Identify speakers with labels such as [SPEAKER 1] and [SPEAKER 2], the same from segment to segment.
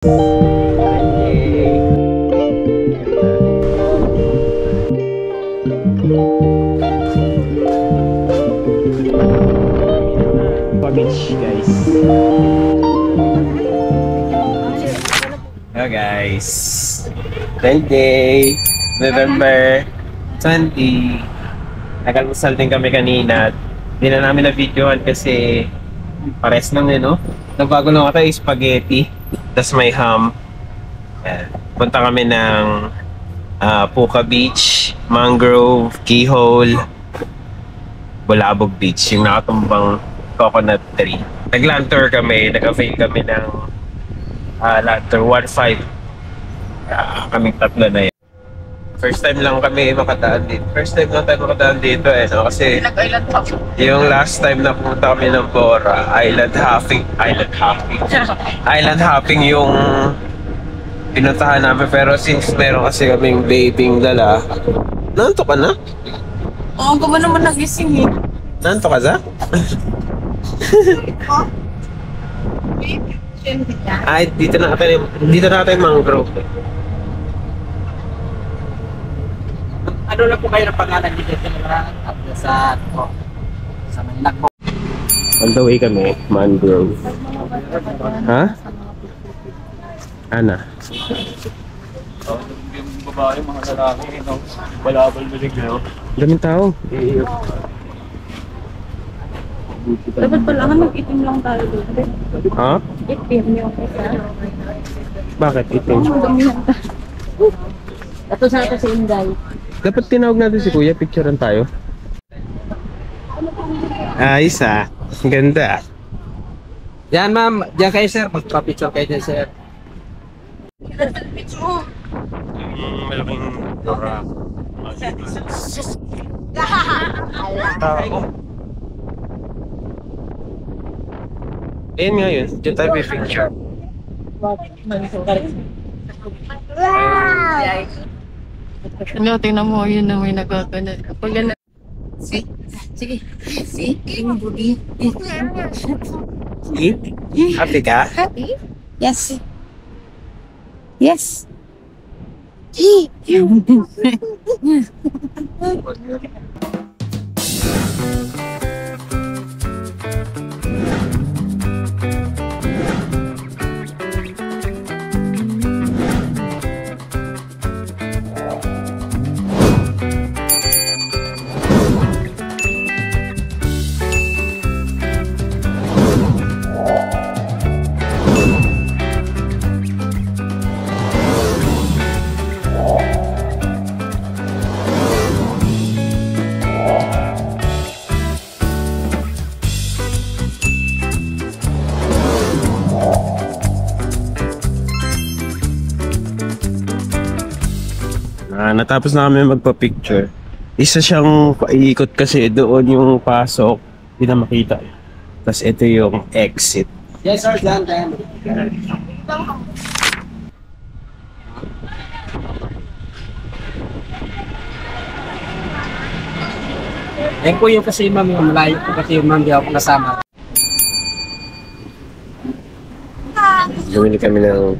[SPEAKER 1] Beach, guys. Hello guys. 20 November 20. Nag-almusal din kami kanina. Hindi na namin na-videoan kasi pares lang no? Nagbago lang ito yung spaghetti. Tapos may ham. Yan. Punta kami ng Puka Beach, Mangrove, Keyhole, Bulabog Beach. Yung nakatumbang coconut tree. Nag-land tour kami, nag-avail kami ng land tour 1.5. Kaming tatlo na yan. First time lang kami makadaan dito. First time lang tayo makadaan dito no? Kasi yung last time na pumunta kami ng Bora, island hopping yung pinuntahan namin. Pero since meron kasi kaming babying dala, nanto ka na?
[SPEAKER 2] Oo, guma naman nagising eh.
[SPEAKER 1] Nanto ka za? Ay, dito na tayo mangrove.
[SPEAKER 3] Ano lang po kayo ng pangalan dito sa Manila po?
[SPEAKER 1] On the way kami, Mangrove. Ha? Ana?
[SPEAKER 3] Yung babae, mga lalaki, balabal na rin kayo.
[SPEAKER 1] Daming tao.
[SPEAKER 2] Dapat pala nga mag-itim lang tayo doon.
[SPEAKER 1] Ha?
[SPEAKER 2] Itim yung isa.
[SPEAKER 1] Bakit itim?
[SPEAKER 2] Dumihan tayo. Ito sa ito si Inday.
[SPEAKER 1] Dapat tinawag natin si Kuya, picturean tayo. Ayos ganda.
[SPEAKER 3] Yan ma'am, diyan kayo sir, magpa-picture kayo dyan sir.
[SPEAKER 1] Malaking dora. Ayun nga yun, dyan tayo may picture.
[SPEAKER 2] Ano, tingnan mo, yun na may nagkakana. Pag gana... Sige. Yung booty.
[SPEAKER 1] Happy ka?
[SPEAKER 2] Happy? Yes. Yes.
[SPEAKER 1] Natapos na kami magpa-picture. Isa siyang paikot kasi doon yung pasok. Hindi na makita. Tapos ito yung exit.
[SPEAKER 3] Yes sir, dyan. Yan po yung kasi ma'am, yung malayo po kasi yung ma'am, di ako kasama.
[SPEAKER 1] Bumili kami ng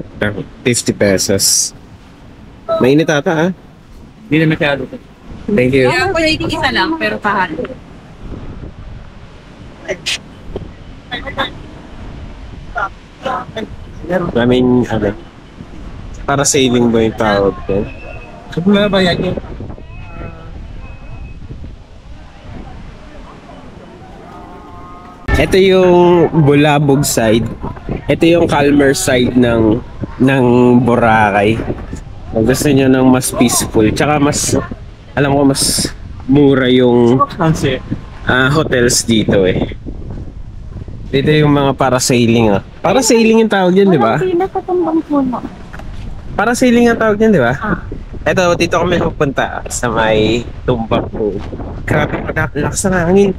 [SPEAKER 1] 50 pesos. Mainit ata
[SPEAKER 3] Hindi na masyado.
[SPEAKER 1] Thank you.
[SPEAKER 2] Kaya po yung isa lang, pero pahalo.
[SPEAKER 1] Maraming para saving ba yung tawag ko?
[SPEAKER 3] Wala ba yan yun?
[SPEAKER 1] Ito yung Bulabog side. Ito yung calmer side ng Boracay. Kung gusto nyo ng mas peaceful, tsaka mas, alam ko mas mura yung hotels dito Dito yung mga parasailing Parasailing yung tawag yan, di ba?
[SPEAKER 2] Pinakatumbang puno.
[SPEAKER 1] Parasailing yung tawag yan, di ba? Eto, dito kami pupunta sa may tumbang po. Grabe, lakas ng hangin.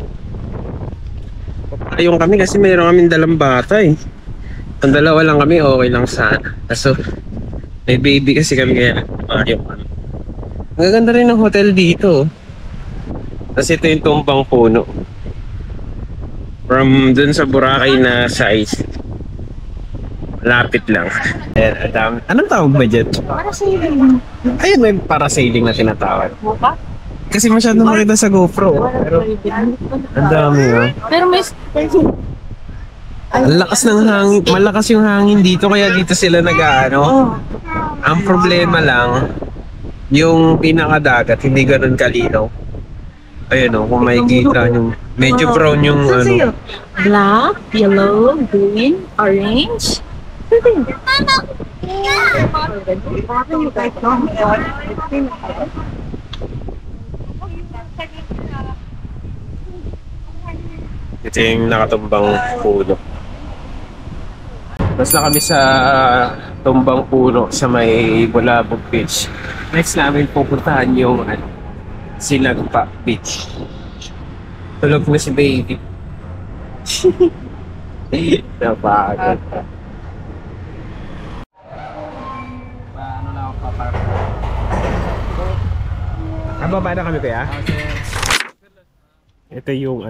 [SPEAKER 1] Papayong kami kasi mayroon kami dalang bata Ang dalawa lang kami, okay lang sana. Kaso, may baby kasi kami kaya nagpapayong kami. Ang gaganda rin ng hotel dito. Tapos ito yung tumbang puno. From dun sa Boracay na size. Lapit lang. Ayan, ang dami. Anong tawag ba dyan?
[SPEAKER 2] Parasailing.
[SPEAKER 1] Ayun, may parasailing na tinatawag.
[SPEAKER 2] Buka?
[SPEAKER 1] Kasi masyado makita sa GoPro. Pero ang dami
[SPEAKER 2] Pero may...
[SPEAKER 1] Ang lakas ng hangin, malakas yung hangin dito kaya dito sila nag-aano. Ang problema lang, yung pinakadagat hindi ganun kalinaw. Ayun kung may kita yung medyo brown yung ano.
[SPEAKER 2] Black, yellow, green, orange.
[SPEAKER 1] Ito yung nakatumbang puno. Tapos na kami sa tumbang puno sa may Bulabog Beach. Next namin pupuntahan yung Sinagpa Beach. Tulog na si baby. Napagod.
[SPEAKER 3] Ano lang ako papark.
[SPEAKER 1] Baba na kami kaya? Ito yung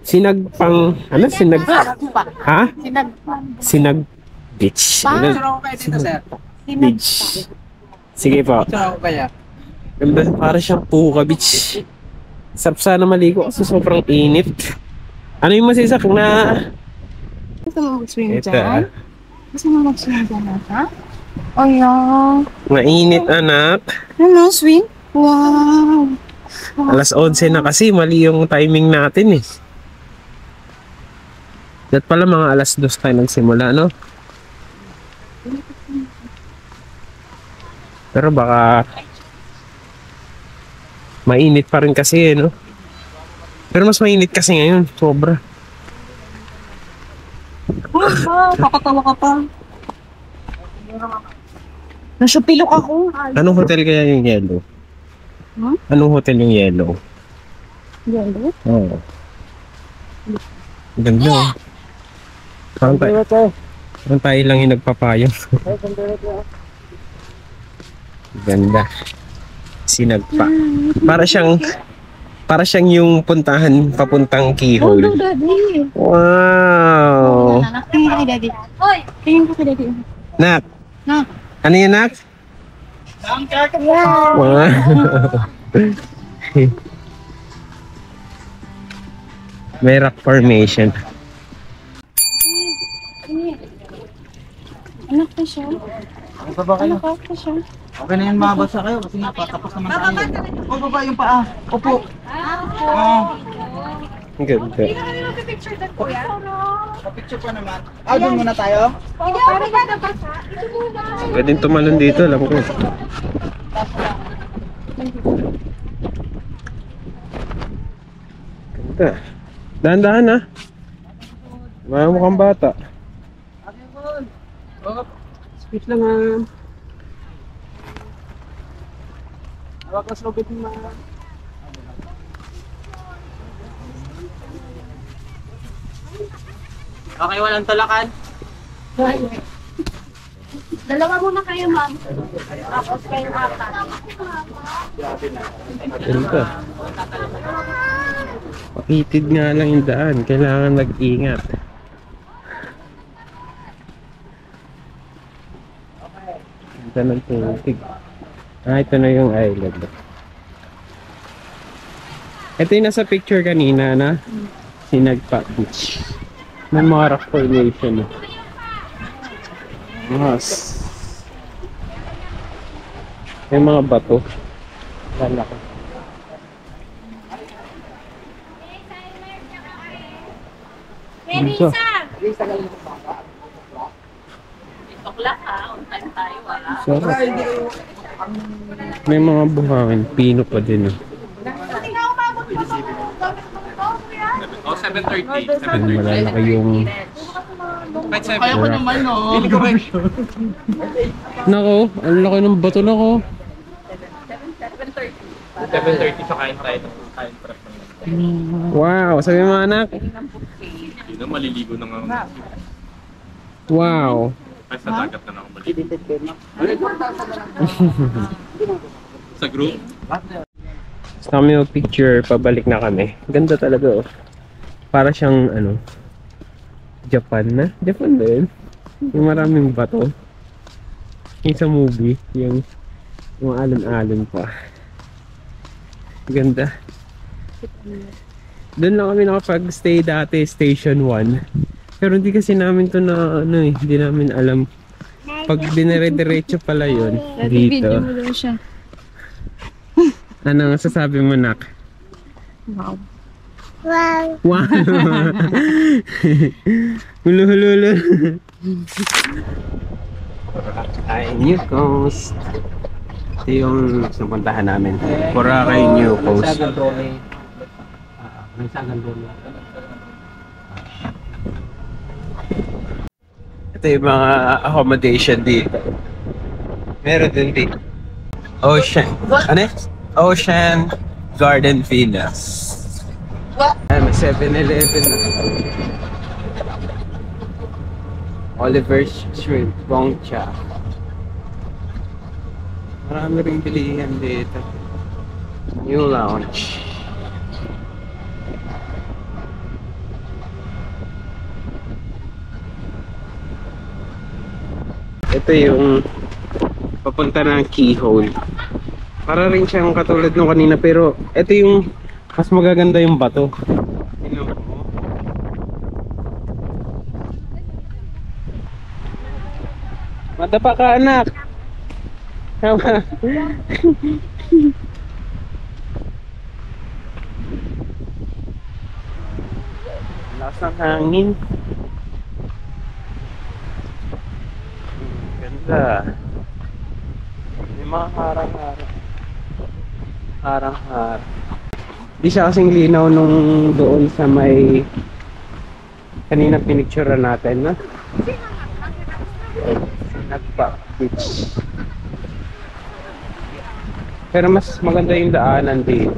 [SPEAKER 1] Sinagpang, ha? Sinag Beach.
[SPEAKER 3] Picture ako kayo dito, sir.
[SPEAKER 1] Beach. Sige po.
[SPEAKER 3] Picture ako kaya.
[SPEAKER 1] Ganda, para siyang Puka Beach. Sarap sana maligo kasi sobrang init. Ano yung masisak na...
[SPEAKER 2] Gusto mo mag-swim
[SPEAKER 1] Ito
[SPEAKER 2] dyan? Gusto mo mag-swim dyan, ha? Oh, yeah.
[SPEAKER 1] Mainit anak.
[SPEAKER 2] Ano, swim? Wow.
[SPEAKER 1] Alas 11 na kasi, mali yung timing natin eh. Dat pala mga alas 2 tayo nagsimula, no? Pero baka mainit pa rin kasi no? Pero mas mainit kasi ngayon, sobra.
[SPEAKER 2] Kakatawa ka pa. Nasyupilok ako.
[SPEAKER 1] Anong hotel kaya yung yellow?
[SPEAKER 2] Huh?
[SPEAKER 1] Anong hotel yung yellow?
[SPEAKER 2] Yellow?
[SPEAKER 1] Oo. Ganda. Parang tayo lang yung nagpapayo. Ganda. Sinagpa. Para siyang yung puntahan papuntang
[SPEAKER 2] Oh,
[SPEAKER 1] keyhole.
[SPEAKER 2] no, daddy.
[SPEAKER 1] Wow.
[SPEAKER 2] Tingin ka kay daddy. Hoy! Tingin ka kay daddy.
[SPEAKER 1] Nak.
[SPEAKER 2] Nak.
[SPEAKER 1] Ano yun, Nak?
[SPEAKER 2] Wow!
[SPEAKER 1] Wow. May rock formation.
[SPEAKER 2] Anak ko siya.
[SPEAKER 3] Ano ba kayo?
[SPEAKER 2] Anak ko siya.
[SPEAKER 3] Okay na yan, mabasa kayo kasi nga patapos naman tayo. O baba yung paa. Opo.
[SPEAKER 1] Ang ganda.
[SPEAKER 3] Picture pa naman. Doon muna tayo.
[SPEAKER 1] Pwedeng tumalon dito, alam ko. Ganda. Dahan-dahan ha. Mukhang bata.
[SPEAKER 3] Speech lang ha. Hawak na slobit mo. Okay, walang talakan.
[SPEAKER 2] Dalawa muna kayo, ma'am. Tapos kayo ata.
[SPEAKER 1] Ganda. Pakitid nga lang yung daan. Kailangan mag-ingat. Ganda ng tubig. Ito na yung island. Ito yung nasa picture kanina na Sinagpa Beach. May mga rock formation. Mas. May mga bato. Lalaki. Ito. Sarap. May mga buhangin. Pino pa din.
[SPEAKER 4] Oh, 7:30.
[SPEAKER 1] Malalaki yung...
[SPEAKER 3] Kaya ko naman no.
[SPEAKER 1] Nako, ang laki ng bato nako.
[SPEAKER 4] 7:30 sa kain tayo. Kain prep naman.
[SPEAKER 1] Wow, sabi mo anak.
[SPEAKER 4] Hindi na maliligo na nga.
[SPEAKER 1] Wow.
[SPEAKER 4] Ay, sa dagat na ako maliligo. Sa group?
[SPEAKER 1] Gusto kami yung picture, pabalik na kami. Ganda talaga oh. Para siyang ano, Japan na? Japan ba yun? Yung maraming bato. Yung sa movie, yung alon-alon pa. Ganda. Doon lang kami nakapag-stay dati, Station 1. Pero hindi kasi namin to na ano eh, hindi namin alam. Pag dinire-diretso pala yun dito.
[SPEAKER 2] Video mo daw siya.
[SPEAKER 1] Ano ang sasabi mo, Nak?
[SPEAKER 2] Wow.
[SPEAKER 1] Wow! Hulu-hulu-hulu. Ay, New Coast. Ito yung napuntahan namin. Boracay, New Coast.
[SPEAKER 3] May sagan doon.
[SPEAKER 1] Ito yung mga accommodation dito. Meron din dito. Ocean. Ano eh? Ocean Garden Villas. Ay, may 7-Eleven na. Oliver's Shrimp, Gongcha. Marami rin bilihan dito. New Lounge. Ito yung papunta ng keyhole. Para rin siyang katulad nung kanina, pero ito yung mas magaganda yung bato. Tingnan mo. Madapa ka, anak. Tama. Lakas ng hangin. Ganda. May mga harang-harang. Harang-harang. Di siya kasing linaw nung doon sa may kanina pinicture natin, no? Nagpa beach. Pero mas maganda yung daanan dito.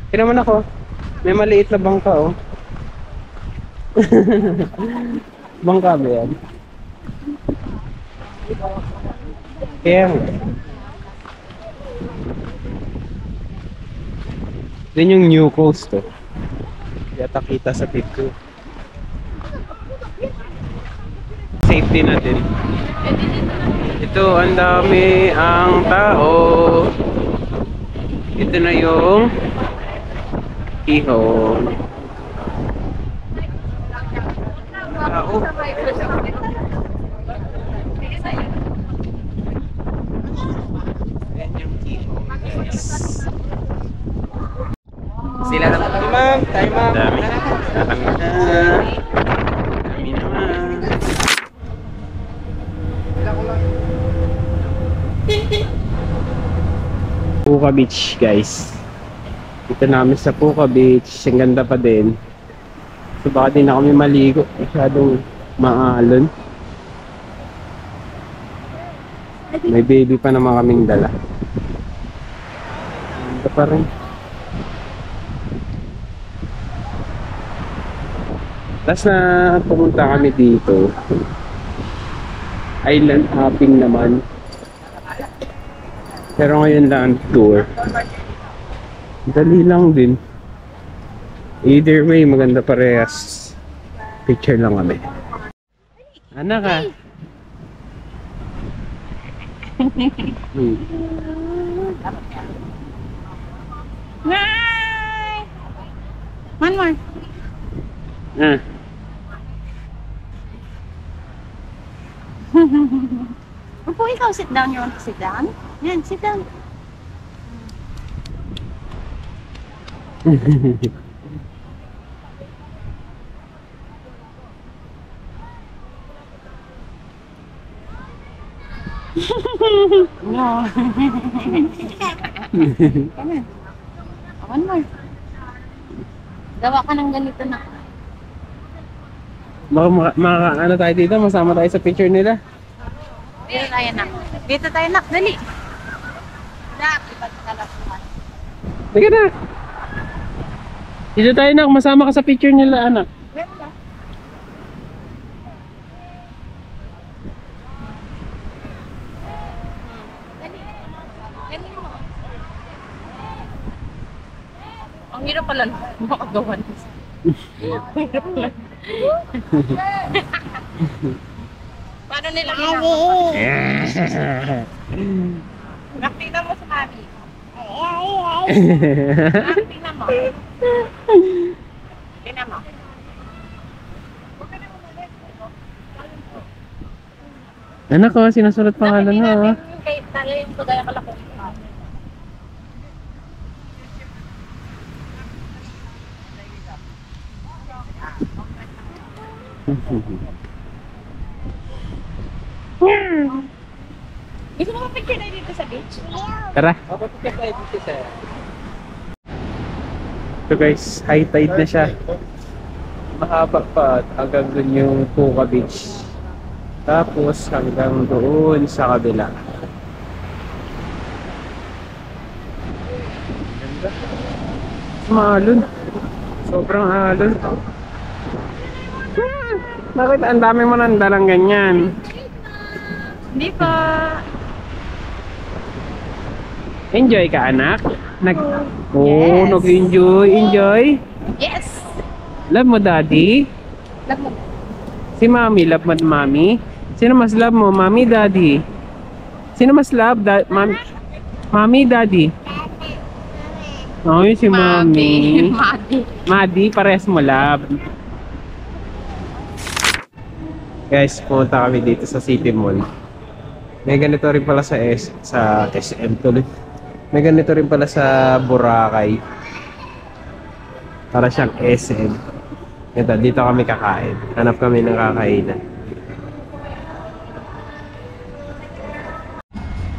[SPEAKER 1] Kaya naman ako, may maliit na bangka, oh. Bangka ba yan? Kaya din yung New Coast, oh. Yata kita sa picture. Safety natin. Ito, ang dami ang tao. Ito na yung keyhole. Tao. Ayan yung keyhole, guys. Sila na po, ma'am. Tayo, ma'am. Dami. Dami na. Dami naman. Puka Beach, guys. Dito namin sa Puka Beach. Ang ganda pa din. So baka din na kami maligo. Masyadong maalon. May baby pa naman kaming dala. Ganda pa rin. Last na pumunta kami dito, island hopping naman. Pero ngayon lang tour. Dali lang din. Either way, maganda parehas. Picture lang kami. Anak ka?
[SPEAKER 2] Hi! One more.
[SPEAKER 1] Ah.
[SPEAKER 2] Upo ikaw, sit down. You want to sit down? Yan, sit down. No. Come on. One more. Gawa ka ng ganito na.
[SPEAKER 1] Baka ano tayo dito, masama tayo sa picture nila.
[SPEAKER 2] Dito tayo, nak. Dito tayo, nak. Dali. Nak, iba't kalapuan.
[SPEAKER 1] Teka na. Dito tayo, nak. Masama ka sa picture nila, anak.
[SPEAKER 2] Ang hirap pala makagawa nito. Ang hirap pala. Paano nila ginagawa?
[SPEAKER 1] Mm.
[SPEAKER 2] Nakita mo sa mami. Tingnan mo. Tingnan mo.
[SPEAKER 1] Anak ko, sinusulat pangalan mo.
[SPEAKER 2] Tayo yung kagaya kalaki. Gusto mo picture na dito sa beach?
[SPEAKER 1] Tara.
[SPEAKER 3] Papapikit tayo dito sir.
[SPEAKER 1] So guys, high tide na siya. Mahaba pa at hanggang dun yung Puka Beach. Tapos hanggang doon sa kabila. Ganda. Maalon. Sobrang alon. Bakit ang dami mo nang dalang ganyan?
[SPEAKER 2] Hindi pa.
[SPEAKER 1] Enjoy ka anak?
[SPEAKER 2] Yes.
[SPEAKER 1] Nag-enjoy. Enjoy?
[SPEAKER 2] Yes!
[SPEAKER 1] Love mo daddy?
[SPEAKER 2] Love mo.
[SPEAKER 1] Si Mami, love mo Mami? Sino mas love mo? Mami, Daddy? Sino mas love? Mami, Daddy? Ay, si Mami. Madi, parehas mo love. Guys, pumunta kami dito sa City Mall. May ganito rin pala sa SM tuloy. May ganito rin pala sa Boracay. Para siyang SM. Ito, dito kami kakain. Hanap kami ng kakainan.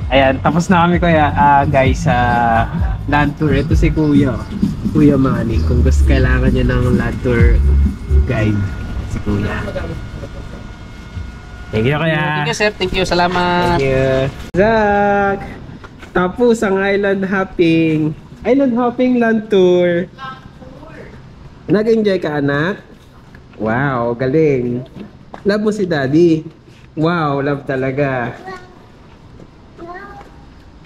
[SPEAKER 1] Ayan, tapos na kami kuya, guys, sa land tour. Ito si Kuya. Kuya Manny. Kung gusto kailangan niya ng land tour guide, si Kuya. Thank you, Kuya.
[SPEAKER 3] Thank you sir, thank you, salamat.
[SPEAKER 1] Thank you. Zach! Tapos ang island hopping. Island hopping land tour. Nag-enjoy ka, anak? Wow, galing. Love mo si Daddy? Wow, love talaga.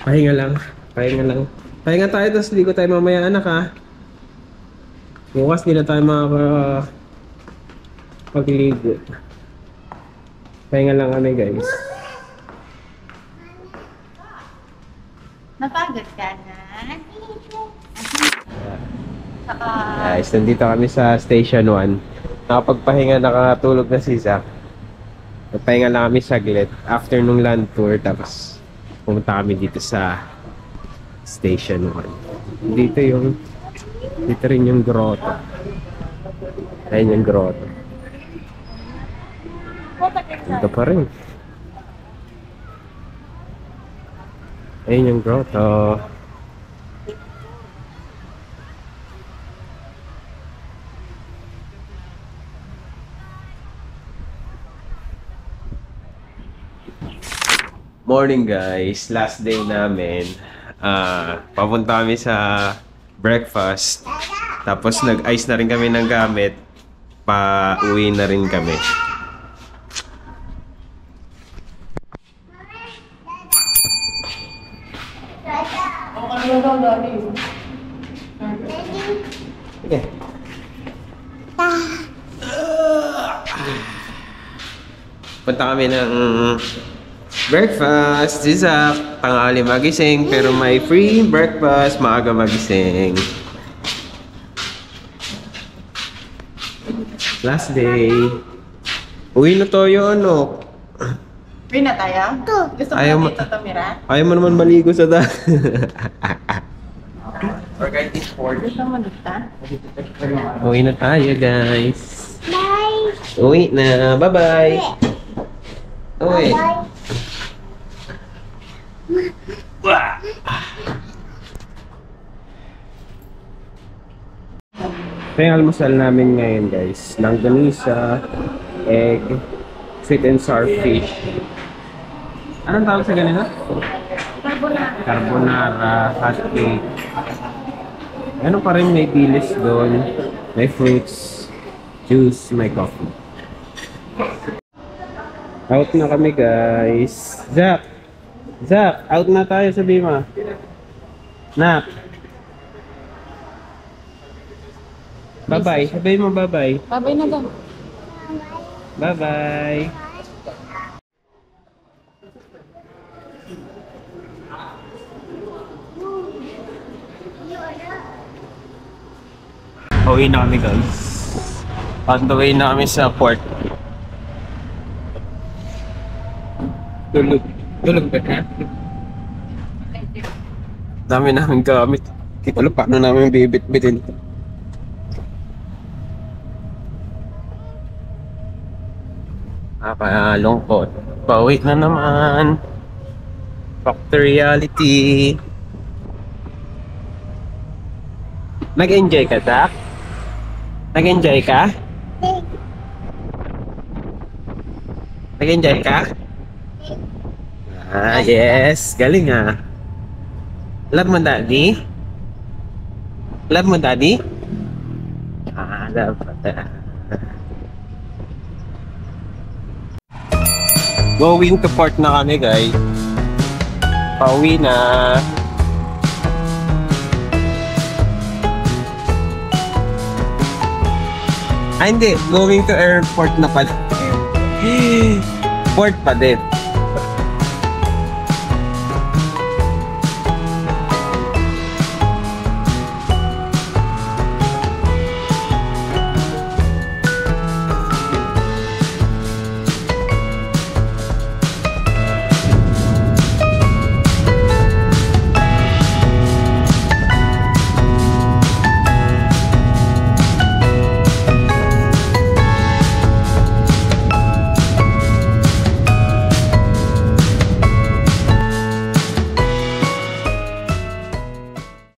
[SPEAKER 1] Pahinga lang. Pahinga lang. Pahinga tayo, tapos ligo tayo mamaya, anak, ha? Bukas di na tayo pagligo. Pahinga lang kami, guys.
[SPEAKER 2] Napagod ka na?
[SPEAKER 1] Guys, nandito kami sa Station 1. Nakapagpahinga, nakatulog na si Zach. Nagpahinga lang kami saglit after nung land tour, tapos pumunta kami dito sa Station 1. Dito rin yung grotto. Ayun yung grotto. Dito pa rin. Ayun yung grotto. Morning guys, last day namin. Papunta kami sa breakfast. Tapos nag-ice na rin kami ng gamit. Pa-uwi na rin kami. Okay. Punta kami ng breakfast. Zizak, tanghali magising, pero may free breakfast, maaga magising. Last day. Uwi na tayo, ano?
[SPEAKER 2] Uwi na tayo? Gusto
[SPEAKER 1] Ayaw
[SPEAKER 2] mo
[SPEAKER 1] mo-
[SPEAKER 2] dito tumira?
[SPEAKER 1] Ayaw mo naman maligo sa da.
[SPEAKER 2] Gusto mo dito?
[SPEAKER 1] Uwi na tayo, guys. Bye! Uwi na. Bye-bye! Uwi. Ito yung almusal namin ngayon, guys. Langganisa, egg, sweet and sour fish. Anong tawag sa ganito?
[SPEAKER 2] Carbonara.
[SPEAKER 1] Carbonara, hot cake. Ano pa rin, may dilis doon, may fruits, juice, may coffee. Out na kami, guys. Zach! Zach! Out na tayo sa Bima. Nak! Bye-bye. Sabihin mo bye-bye.
[SPEAKER 2] Babay na daw.
[SPEAKER 1] Bye-bye! Uwi na kami guys. On the way na kami sa port.
[SPEAKER 3] Tulog ba ka?
[SPEAKER 1] Dami namin gamit. Hindi ko alam paano namin bibit-bitin. Lungkot. Pauwi na naman. Back to reality. Nag-enjoy ka, Zach? Nag-enjoy ka? Nag-enjoy ka? Yes. Galing ah. Love mo daddy? Love mo daddy? Love mo daddy. Going to port na kami guys. Pauwi na. Hindi. Going to airport na pala. Port pa din.